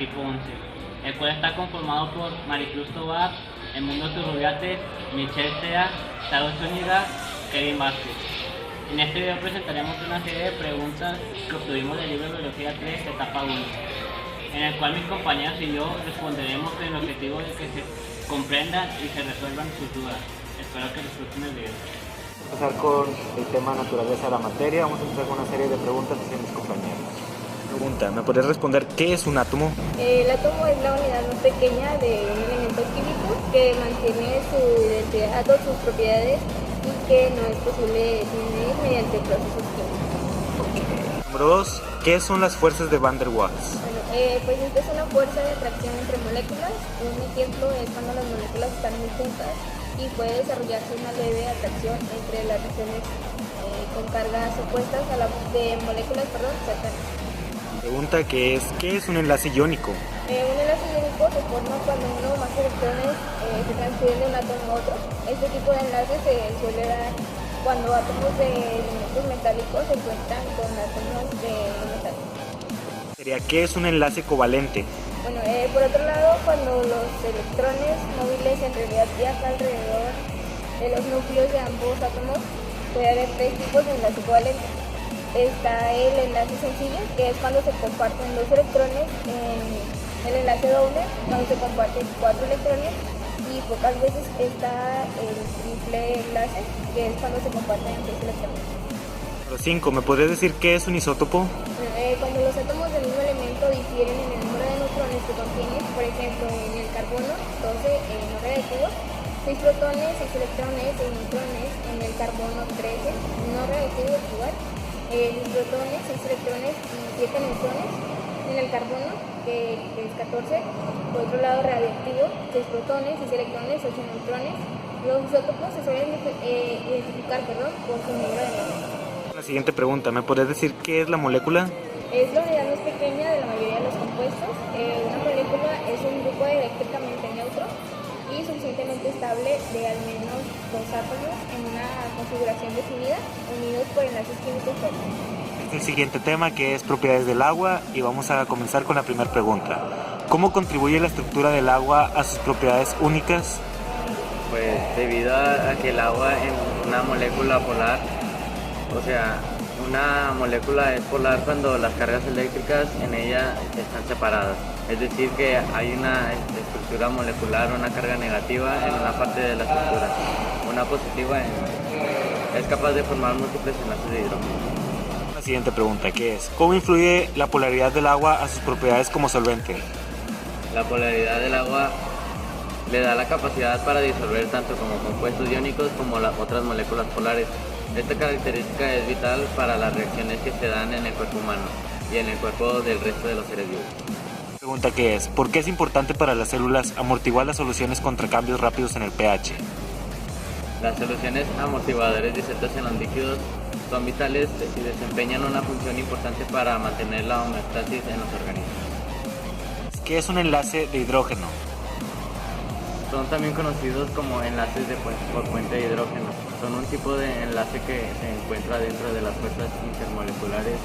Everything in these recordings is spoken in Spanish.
equipo 11, el cual está conformado por Maricruz Tobar, Edmundo Turrubiates, Michelle Sea, Saro Zúñiga, Kevin Vázquez. En este video presentaremos una serie de preguntas que obtuvimos del libro de Biología 3, etapa 1, en el cual mis compañeros y yo responderemos con el objetivo de que se comprendan y se resuelvan sus dudas. Espero que disfruten el video. Vamos a empezar con el tema naturaleza de la materia. Vamos a empezar con una serie de preguntas hacia mis compañeros. Pregunta, ¿me podrías responder qué es un átomo? El átomo es la unidad más pequeña de un elemento químico que mantiene su identidad o sus propiedades y que no es posible definir mediante procesos químicos. Número 2, ¿qué son las fuerzas de Van der Waals? Pues esta es una fuerza de atracción entre moléculas. Un ejemplo es cuando las moléculas están muy juntas y puede desarrollarse una leve atracción entre las regiones con cargas opuestas a la de moléculas cercanas. Pregunta ¿qué es un enlace iónico? Un enlace iónico se forma cuando uno o más electrones se transfieren de un átomo a otro. Este tipo de enlace se suele dar cuando átomos de elementos metálicos se encuentran con átomos de no metálicos. Sería ¿qué es un enlace covalente? Bueno, por otro lado, cuando los electrones móviles en realidad viajan alrededor de los núcleos de ambos átomos, puede haber tres tipos de enlace covalente. Está el enlace sencillo, que es cuando se comparten dos electrones, en el enlace doble, cuando se comparten 4 electrones, y pocas veces está el triple enlace, que es cuando se comparten 3 electrones. Número 5, ¿me podrías decir qué es un isótopo? Cuando los átomos del mismo elemento difieren en el número de neutrones que contienen, por ejemplo en el carbono, 12 no reactivos, 6 protones, 6 electrones, 6 neutrones, en el carbono 13 no reactivos igual, protones, 6 electrones y 7 neutrones, en el carbono que es 14, por otro lado radiactivo, 6 protones, 6 electrones, 8 neutrones. Los isótopos se suelen identificar por su número de neutrones. La siguiente pregunta, ¿me podrías decir qué es la molécula? Es la unidad más pequeña de la mayoría de los compuestos. Una molécula es un grupo eléctricamente neutro y suficientemente estable de al menos 2 átomos en una configuración definida, unidos por enlaces químicos fuertes. El siguiente tema que es propiedades del agua y vamos a comenzar con la primera pregunta. ¿Cómo contribuye la estructura del agua a sus propiedades únicas? Pues debido a que el agua es una molécula polar, o sea, una molécula es polar cuando las cargas eléctricas en ella están separadas. Es decir, que hay una estructura molecular, una carga negativa en una parte de la estructura, una positiva es capaz de formar múltiples enlaces de hidrógeno. La siguiente pregunta que es, ¿cómo influye la polaridad del agua a sus propiedades como solvente? La polaridad del agua le da la capacidad para disolver tanto como compuestos iónicos como las otras moléculas polares. Esta característica es vital para las reacciones que se dan en el cuerpo humano y en el cuerpo del resto de los seres vivos. Pregunta que es, ¿por qué es importante para las células amortiguar las soluciones contra cambios rápidos en el pH? Las soluciones amortiguadores disueltas en los líquidos son vitales y desempeñan una función importante para mantener la homeostasis en los organismos. ¿Qué es un enlace de hidrógeno? Son también conocidos como enlaces por puente de hidrógeno. Son un tipo de enlace que se encuentra dentro de las fuerzas intermoleculares,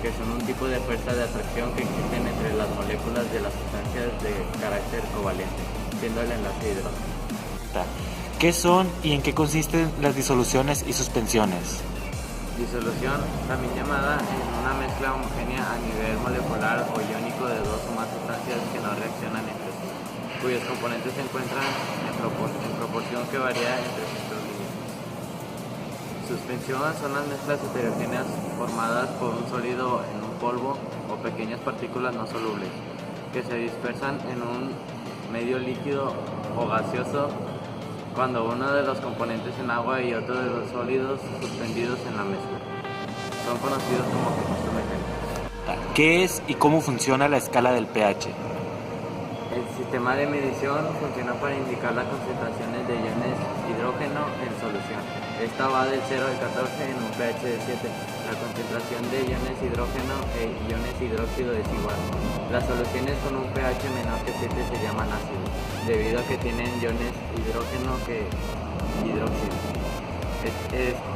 que son un tipo de fuerza de atracción que existen entre las moléculas de las sustancias de carácter covalente, siendo el enlace de hidrógeno. ¿Qué son y en qué consisten las disoluciones y suspensiones? Disolución, también llamada en una mezcla homogénea a nivel molecular o iónico de dos o más sustancias que no reaccionan entre sí, cuyos componentes se encuentran en proporción que varía entre ciertos límites. Suspensión son las mezclas heterogéneas formadas por un sólido en un polvo o pequeñas partículas no solubles, que se dispersan en un medio líquido o gaseoso cuando uno de los componentes en agua y otro de los sólidos suspendidos en la mezcla. Son conocidos como compuestos mecánicos. ¿Qué es y cómo funciona la escala del pH? El sistema de medición funciona para indicar las concentraciones de iones hidrógeno en solución. Esta va del 0 al 14 en un pH de 7. La concentración de iones hidrógeno e iones hidróxido es igual. Las soluciones con un pH menor que 7 se llaman ácidos, debido a que tienen iones hidrógeno que hidróxido.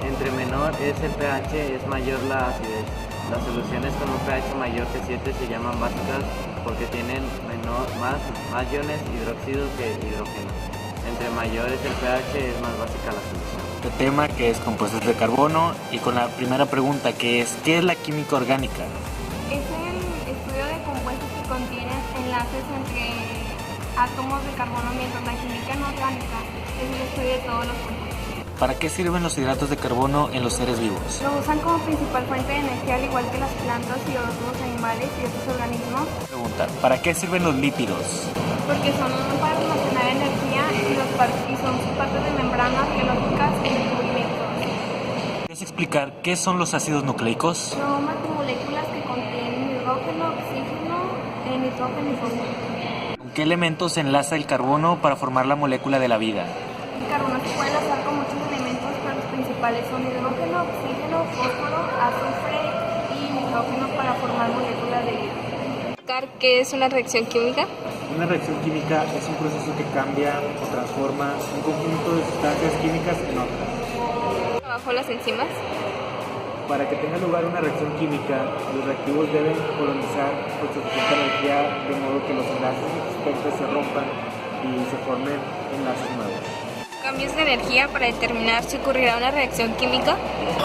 Entre menor es el pH, es mayor la acidez. Las soluciones con un pH mayor que 7 se llaman básicas porque tienen más iones hidróxidos que hidrógeno. Entre mayor es el pH, es más básica la solución. Este tema que es compuestos de carbono y con la primera pregunta que es ¿qué es la química orgánica? Es el estudio de compuestos que contienen enlaces entre átomos de carbono, mientras la química no orgánica es el estudio de todos los compuestos. ¿Para qué sirven los hidratos de carbono en los seres vivos? Lo usan como principal fuente de energía, al igual que las plantas y otros animales y otros organismos, Pregunta, ¿para qué sirven los lípidos? porque son para almacenar energía y son partes de membranas biológicas y recubrimientos. ¿Puedes explicar qué son los ácidos nucleicos? Son moléculas que contienen hidrógeno, oxígeno, nitrógeno y fósforo. ¿Con qué elementos se enlaza el carbono para formar la molécula de la vida? El carbono se puede enlazar con muchos elementos, pero los principales son hidrógeno, oxígeno, fósforo, azufre y nitrógeno para formar moléculas de vida. ¿Qué es una reacción química? Una reacción química es un proceso que cambia o transforma un conjunto de sustancias químicas en otras. Bajo las enzimas. Para que tenga lugar una reacción química, los reactivos deben colonizar con suficiente energía de modo que los enlaces existentes se rompan y se formen enlaces nuevos. Cambios de energía para determinar si ocurrirá una reacción química.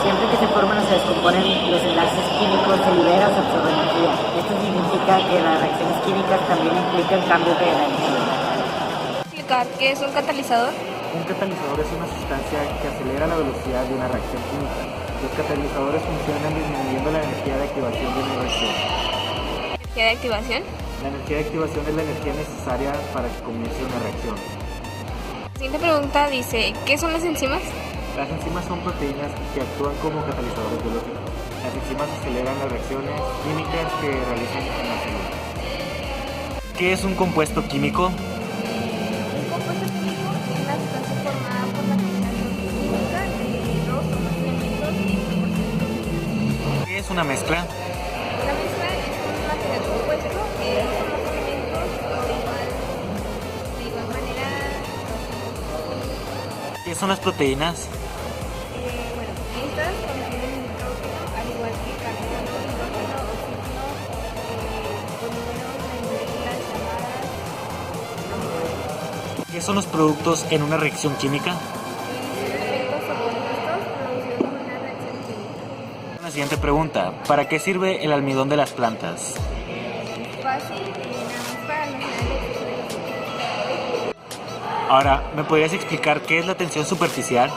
Siempre que se forman o se descomponen los enlaces químicos, se libera o se absorbe energía. Esto significa que las reacciones químicas también implican cambios de energía. Explicar qué es un catalizador. Un catalizador es una sustancia que acelera la velocidad de una reacción química. Los catalizadores funcionan disminuyendo la energía de activación de una reacción. ¿Energía de activación? La energía de activación es la energía necesaria para que comience una reacción. La siguiente pregunta dice, ¿qué son las enzimas? Las enzimas son proteínas que actúan como catalizadores biológicos. Las enzimas aceleran las reacciones químicas que realizan en la célula. ¿Qué es un compuesto químico? Un compuesto químico es la sustancia formada por la combinación química de dos o más elementos y proporciones. ¿Qué es una mezcla? La mezcla es un material compuesto que son los elementos de igual manera. ¿Qué son las proteínas? Bueno, estas contienen nitrógeno, al igual que carbono, hidrógeno, oxígeno, polímeros de moléculas llamadas aminoácidos. ¿Qué son los productos en una reacción química? Son efectos o compuestos producidos por una reacción química. La siguiente pregunta, ¿para qué sirve el almidón de las plantas? Fácil y nada más para almacenar el exceso de los. Ahora, ¿me podrías explicar qué es la tensión superficial?